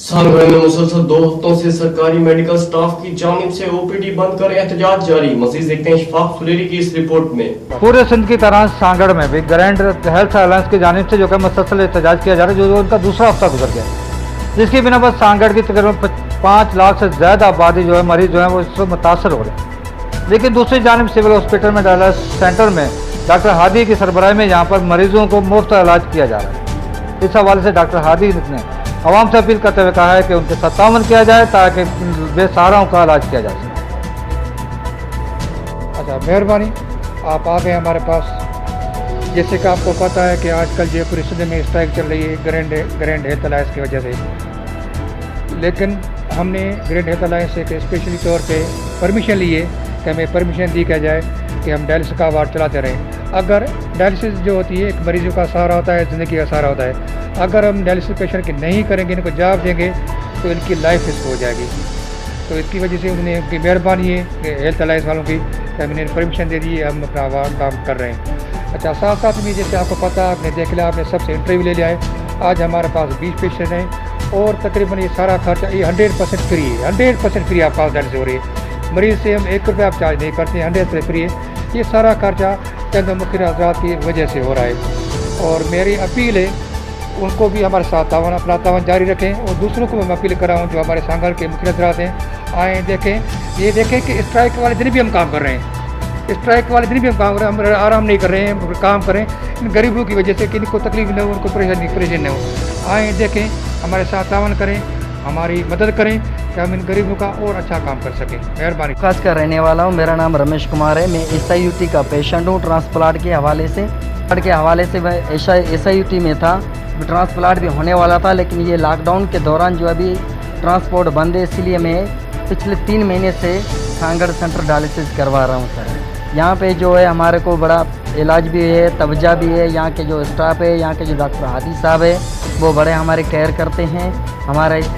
सालगढ़ में मुसलसल 2 हफ्तों से सरकारी मेडिकल स्टाफ की जानिब से ओपीडी बंद कर एहतजाज जारी। मजीद देखते हैं इशफाक सुलेरी की इस रिपोर्ट में। पूरे सिंध की तरह सांगड़ में भी ग्रैंड हेल्थ अलायंस की जानिब से जो है मुसलसल एहतजाज किया जा रहा है, जो उनका दूसरा हफ्ता गुजर गया, जिसकी बिना पर सांगड़ की तकरीबन 5 लाख से ज़्यादा आबादी जो है मरीज जो है वो इससे मुतासर हो रहे हैं। लेकिन दूसरी जानिब सिविल हॉस्पिटल में डायलिसिस सेंटर में डॉक्टर हादी की सरबराही में यहाँ पर मरीजों को मुफ्त इलाज किया जा रहा है। इस हवाले से डॉक्टर हादी ने आवाम से अपील करते हुए कहा है कि उनके साथ ताउन किया जाए ताकि बेसहाराओं का इलाज किया जा सके। अच्छा, मेहरबानी, आप आ गए हमारे पास। जैसे कि आपको पता है कि आजकल जयपुर सिंध में स्ट्राइक चल रही है ग्रैंड हेल्थ अलायंस की वजह से। लेकिन हमने ग्रैंड हेल्थ अलायंस से स्पेशली तौर पे परमिशन ली है कि हमें परमिशन दी जाए कि हम डायलिसिस का वार्ड चलाते रहें। अगर डायलिसिस जो होती है एक मरीजों का सहारा होता है, ज़िंदगी का सहारा होता है। अगर हम डायलिसिस पेशेंट की नहीं करेंगे, इनको जवाब देंगे तो इनकी लाइफ रिस्क हो जाएगी। तो इसकी वजह से उन्हें उनकी मेहरबानी है कि हेल्थ अलायंस वालों की कि हमने परमिशन दे दी है, हम अपना काम कर रहे हैं। अच्छा, साथ साथ में जैसे आपको पता है, आपने देख लिया, आपने सबसे इंटरव्यू ले लिया है। आज हमारे पास 20 पेशेंट हैं और तकरीबन ये सारा खर्चा ये 100% फ्री है। 100% फ्री आपके पास डायलिसिस हो रही है। मरीज़ से हम 1 रुपया आप चार्ज नहीं करते हैं, 100% फ्री है। ये सारा खर्चा चंद मुख्य हज़रात की वजह से हो रहा है। और मेरी अपील है उनको भी हमारे साथ अपना तावन जारी रखें और दूसरों को मैं अपील कर रहा हूँ जो हमारे सांगड़ के मुख्य हज़रात हैं, आएँ देखें, ये देखें कि स्ट्राइक वाले दिन भी हम काम कर रहे हैं। स्ट्राइक वाले दिन भी हम काम कर रहे हैं, हम आराम नहीं कर रहे हैं, काम करें इन गरीबों की वजह से कि इनको तकलीफ न हो, उनको परेशानी न हो। आएँ देखें, हमारे साथ तावन करें, हमारी मदद करें कि हम इन गरीबों का और अच्छा काम कर सकें। मेहरबानी। खास का रहने वाला हूँ, मेरा नाम रमेश कुमार है। मैं SIUT का पेशेंट हूँ ट्रांसप्लांट के हवाले से मैं SIUT में था। ट्रांसप्लांट भी होने वाला था, लेकिन ये लॉकडाउन के दौरान जो अभी ट्रांसपोर्ट बंद है, इसलिए मैं पिछले 3 महीने से सांगड़ सेंटर डायलिसिस करवा रहा हूँ सर। यहाँ पे जो है हमारे को बड़ा इलाज भी है, तवज्जो भी है। यहाँ के जो स्टाफ है, यहाँ के जो डॉक्टर हादी साहब है, वो बड़े हमारे केयर करते हैं,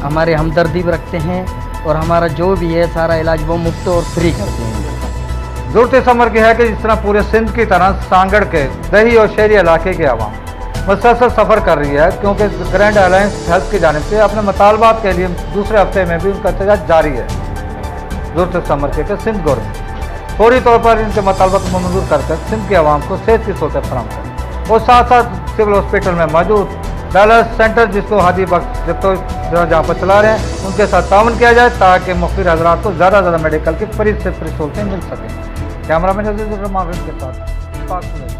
हमारे हमदर्दी भी रखते हैं और हमारा जो भी है सारा इलाज वो मुफ्त और फ्री करते हैं। ज़रूरत इस अमर की है कि जिस तरह पूरे सिंध की तरह सांगड़ के दही और शहरी इलाके के अवाम मुसलसल सफ़र कर रही है, क्योंकि ग्रैंड अलायंस हेल्थ की जानिब से अपने मुतालबात के लिए दूसरे हफ्ते में भी उनका एहतजाज जारी है। ज़रूरत इस अमर की है कि सिंध गवर्नमेंट फौरी तौर पर इनके मुतालबात को मंजूर करके सिंध के अवाम को सेहत की सहूलत फराहम करे और साथ साथ सिविल हॉस्पिटल में मौजूद डायलिसिस सेंटर जिसको हादी बख्श तो जहाँ पर चला रहे हैं, उनके साथ ताउन किया जाए ताकि मुख्तलिफ हज़रात को ज़्यादा से ज़्यादा मेडिकल की फ्री से फ्री सहूलतें मिल सकें। कैमरा मैन के साथ